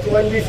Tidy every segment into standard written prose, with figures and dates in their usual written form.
H1BC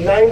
9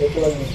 H1BC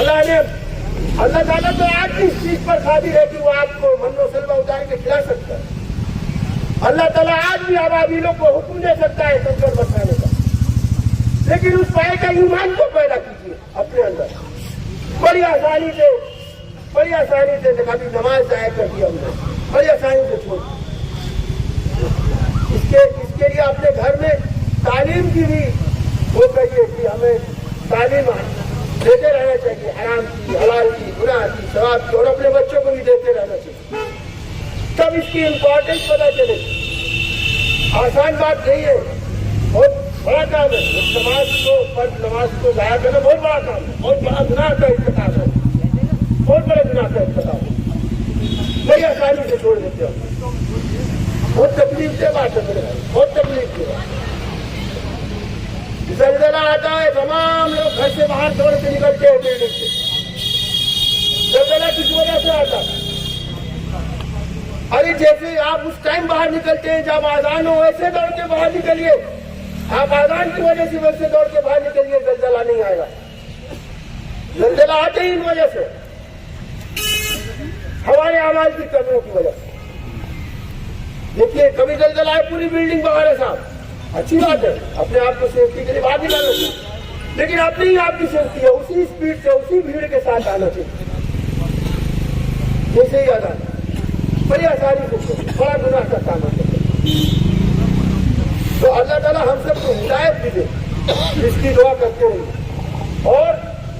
اللہ تعالیٰ تو آج بھی اس چیز پر قادر ہے کہ وہ آپ کو من و سلوہ اتار کے کھلا سکتا ہے. اللہ تعالیٰ آج بھی ابابیلوں کو حکم دے سکتا ہے کنکر برسانے کا. لیکن اس پائے کا ایمان کو پیدا کیجیے اپنے اندر. بڑی آسانی سے کبھی نماز ضائع کر دیا ہم نے, بڑی آسانی سے چھوڑ. اس کے لیے اپنے گھر میں تعلیم کی بھی وہ کہیے کہ ہمیں تعلیم دیتے رہنا چاہیے, حرام کی, حلال کی, گناہ کی, ثواب کی, اور اپنے بچوں کو بھی دیتے رہنا چاہیے. تب اس کی امپورٹنس پتہ چلے. آسان بات نہیں ہے, بہت بڑا کام ہے. نماز کو ضائع کرنا بہت بڑا کام ہے, بہت بڑا گناہ کا ارتکاب ہے, بہت بڑے گناہ کا ارتکاب ہے. بڑی آسانی سے چھوڑ دیتے ہو. بہت تکلیف سے بات ہے, بہت تکلیف سے. زلزلہ آتا ہے, تمام لوگ گھر سے باہر دوڑ کے نکلتے ہیں بلڈنگ سے. زلزلہ کس وجہ سے آتا ہے؟ ارے جیسے آپ اس ٹائم باہر نکلتے ہیں جب آزان ہو, ویسے دوڑ کے باہر نکلیے. آپ آزان کی وجہ سے ویسے دوڑ کے باہر نکلیے, زلزلہ نہیں آئے گا. زلزلہ آتے ہی ان وجہ سے, ہمارے اعمال کی کمیوں کی وجہ سے. دیکھیے کبھی زلزلہ آئے پوری بلڈنگ باہر ہے صاحب, اچھی بات ہے, اپنے آپ کو سیفٹی کے لیے باہر نکالنا چاہیے. لیکن اپنی ہی آپ کی سیفٹی ہے, اسی اسپیڈ سے اسی بھیڑ کے ساتھ آنا چاہیے. جیسے ہی آنا بڑی آسانی سے بڑا گناہ کا کام ہے. تو اللہ تعالیٰ ہم سب کو ہدایت بھی دے, اس کی دعا کرتے رہیے. اور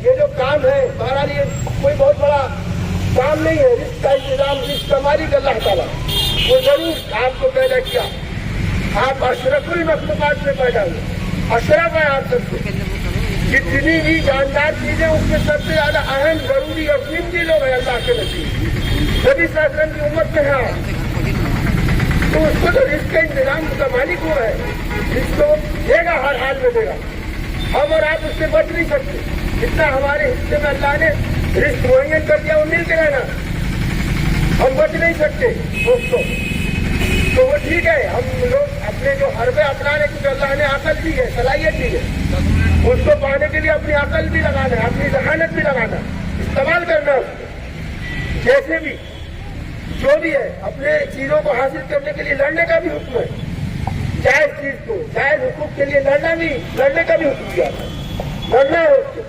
یہ جو کام ہے بہرحال یہ کوئی بہت بڑا کام نہیں ہے. رزق کا انتظام, رزق کا مالک اللہ تعالیٰ, وہ ضرور آپ کو پیدا کیا. آپ اشرف المخلوقات میں پیدا ہوئے, اشرف ہے آپ سب سے. جتنی بھی جاندار چیزیں اس میں سب سے زیادہ اہم, ضروری اور قیمتی لوگ ہیں اللہ کے نبی. نبی صلی اللہ علیہ وسلم کی امت میں ہے, تو اس کو تو رزق کا انتظام کا مالک ہوا ہے. رزق کو دے گا, ہر حال میں دے گا. ہم اور آپ اس سے بچ نہیں سکتے. جتنا ہمارے حصے میں اللہ نے رزق معین کر دیا وہ مل کے رہنا, ہم بچ نہیں سکتے دوستوں. تو وہ ٹھیک ہے, ہم لوگ اپنے جو حربے اپنانے کی اللہ نے عقل دی ہے, صلاحیت دی ہے, اس کو پانے کے لیے اپنی عقل بھی لگانا ہے, اپنی ذہانت بھی لگانا, استعمال کرنا ہے اس کو. جیسے بھی جو بھی ہے اپنے چیزوں کو حاصل کرنے کے لیے لڑنے کا بھی حکم ہے. جائز چیز کو, جائز حقوق کے لیے لڑنے کا بھی حکم دیا ہے. لڑنا ہے اس کو,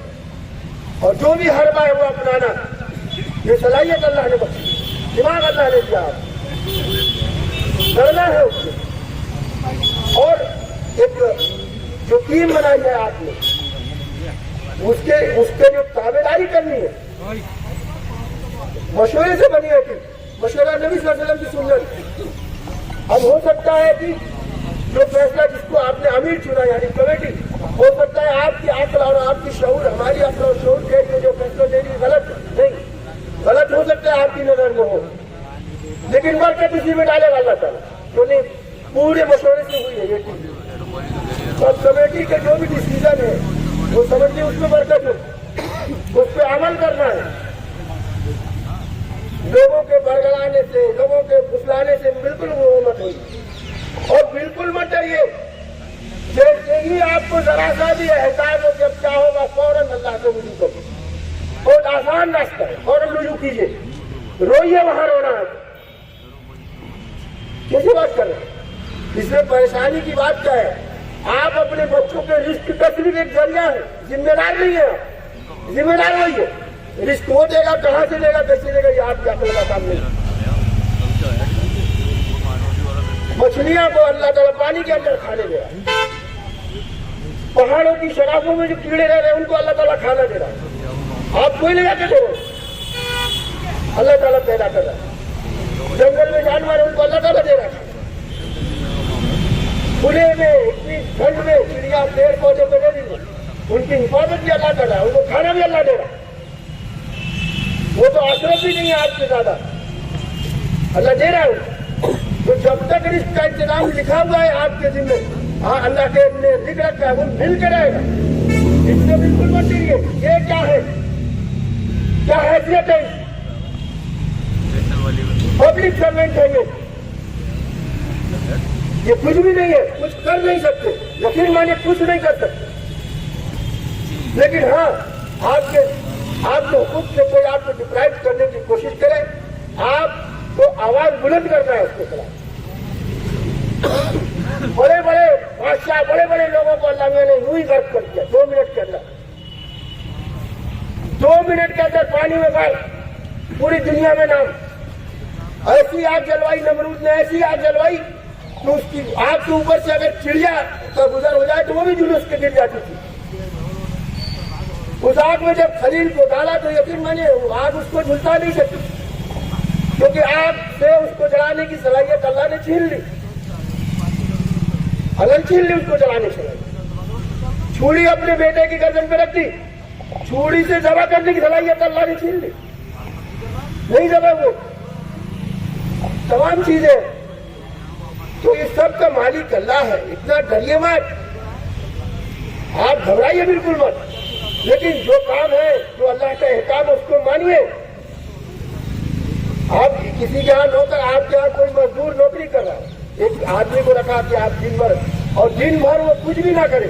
اور جو بھی حربہ ہے وہ اپنانا. یہ صلاحیت اللہ نے بخشی, دماغ اللہ نے دیا, لڑنا ہے اس کو. اور ایک جو ٹیم بنائی ہے آپ نے, اس کے جو تابع داری کرنی ہے, مشورے سے بنی ہے ٹیم. مشورہ نبی صلی اللہ علیہ وسلم کی سنت. اب ہو سکتا ہے کہ جو فیصلہ جس کو آپ نے امیر چنا یعنی کمیٹی, ہو سکتا ہے آپ کی عقل اور آپ کی شعور, ہماری عقل اور شعور کے جو فیصلہ دے رہی غلط نہیں, غلط ہو سکتا ہے آپ کی نظر میں ہو, لیکن برکت اسی میں ڈالے گا اللہ تعالیٰ. تو نہیں, پورے مشورے سے ہوئی ہے یہ ٹیم. اور کمیٹی کا جو بھی ڈسیزن ہے وہ سمجھیے اس میں برکت ہو, اس پہ عمل کرنا ہے. لوگوں کے برگلانے سے, لوگوں کے پھسلانے سے بالکل وہ مت ہوئی. اور بالکل مت ڈریے, جیسے ہی آپ کو ذرا سا بھی احساس ہو جب کیا ہوگا فوراً اللہ سے رجوع کرو. بہت آسان راستہ ہے, فوراً رجوع کیجیے. روئیے وہاں رونا ہے. کیسی بات کر رہے ہیں, اس میں پریشانی کی بات کیا ہے؟ آپ اپنے بچوں کے رزق کا صرف ایک ذریعہ ہے, ذمہ دار نہیں ہے. ذمہ دار وہی ہے. رزق وہ دے گا, کہاں سے دے گا, کیسے دے گا, یہ آپ کی عقل کا کام نہیں. مچھلیاں کو اللہ تعالیٰ پانی کے اندر کھانے دے رہا, پہاڑوں کی شرافوں میں جو کیڑے رہ رہے ہیں ان کو اللہ تعالیٰ کھانا دے رہا. آپ کوئی لگا کے دے رہے, اللہ تعالیٰ پیدا کر رہا ہے. جنگل میں جانور ان کو اللہ تعالیٰ دے رہا ہے. کھلے میں اتنی ٹھنڈ میں چڑیا پیڑ پودے پہ دے دیجیے, ان کی حفاظت بھی اللہ کر رہا ہے, ان کو کھانا بھی اللہ دے رہا ہے. وہ تو اشرف بھی نہیں ہے آپ سے زیادہ, اللہ دے رہا ہے. تو جب تک رزق کا انتظام لکھا ہوا ہے آپ کے ذمہ, ہاں اللہ کے نے لکھ رکھا ہے, وہ مل کے رہے گا. اس میں بالکل مت ڈریے. یہ کیا ہے, کیا حیثیت ہے, پبلک سروینٹ ہے یہ کچھ بھی نہیں ہے, کچھ کر نہیں سکتے. یقین مانے کچھ نہیں کر سکتے. لیکن ہاں آپ کے حقوق سے کوئی آپ کو ڈپرائیو کرنے کی کوشش کرے، آپ کو آواز بلند کرنا ہے اس کے خلاف۔ بڑے بڑے بادشاہ، بڑے بڑے لوگوں کو اللہ نے یوں ہی غرق کر دیا 2 منٹ کے اندر۔ 2 منٹ کے اندر پانی میں غرق، پوری دنیا میں نام۔ ایسی آگ جلوائی نمرود نے، ایسی آگ جلوائی تو اس کی آگ کے اوپر سے اگر چڑیا کا گزر ہو جائے تو وہ بھی جلوس کے گر جاتی تھی۔ اس آگ میں جب خلیل کو ڈالا تو یقین مانیے آگ اس کو جھلتا نہیں سکتی، کیونکہ آگ سے اس کو جلانے کی صلاحیت اللہ نے چھین لی، اللہ نے چھین لی اس کو جلانے سے۔ چھری اپنے بیٹے کی گردن پہ رکھ دی، چھری سے ذبح کرنے کی صلاحیت اللہ نے چھین لی، نہیں ذبح وہ تمام چیزیں۔ تو اس سب کا مالک اللہ ہے، اتنا ڈریے مت، آپ گھبرائیے بالکل مت، لیکن جو کام ہے، جو اللہ کا احکام اس کو مانیے۔ آپ کسی کے یہاں نوکر، آپ کے یہاں کوئی مزدور نوکری کر رہا ہے، ایک آدمی کو رکھا کہ آپ دن بھر وہ کچھ بھی نہ کرے،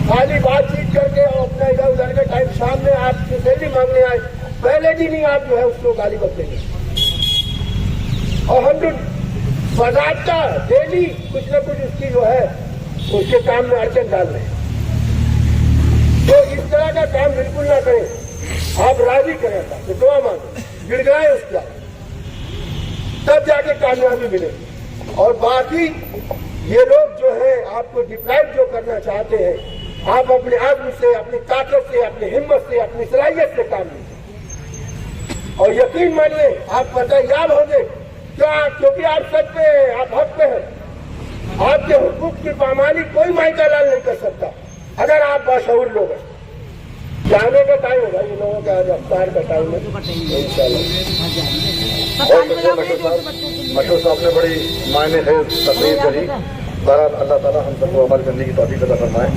خالی بات چیت کر کے اور اپنا ادھر ادھر کے ٹائم شام میں آپ سے سیلری مانگنے آئے، پہلے دن ہی آپ جو ہے اس کو گالی بکتے ہیں، اور ہم جو باضابطہ ڈیلی کچھ نہ کچھ اس کی جو ہے اس کے کام میں اڑچن ڈال رہے ہیں۔ تو اس طرح کا کام بالکل نہ کریں، آپ راضی کریں تو دعا مانگیں، گڑ گڑائیں اس کا، تب جا کے کامیابی ملے۔ اور باقی یہ لوگ جو ہیں آپ کو ڈپرائیو جو کرنا چاہتے ہیں، آپ اپنے عزم سے، اپنی طاقت سے، اپنی ہمت سے، اپنی صلاحیت سے کام لیجیے، اور یقین مانیے آپ فتحیاب ہوں گے۔ کیونکہ آپ سچ پہ ہیں، آپ حق پہ ہیں، آپ کے حقوق کی پامالی کوئی مائکا لال نہیں کر سکتا اگر آپ باشعور لوگ ہیں۔ جانے کا ٹائم ہوگا، یہ لوگوں کا افطار کا ٹائم ہے انشاءاللہ۔ مشہور صاحب نے بڑی معنی خیز تقریر کری، بہرحال اللہ تعالیٰ ہم سب کو عمل کرنے کی توفیق عطا فرمائے۔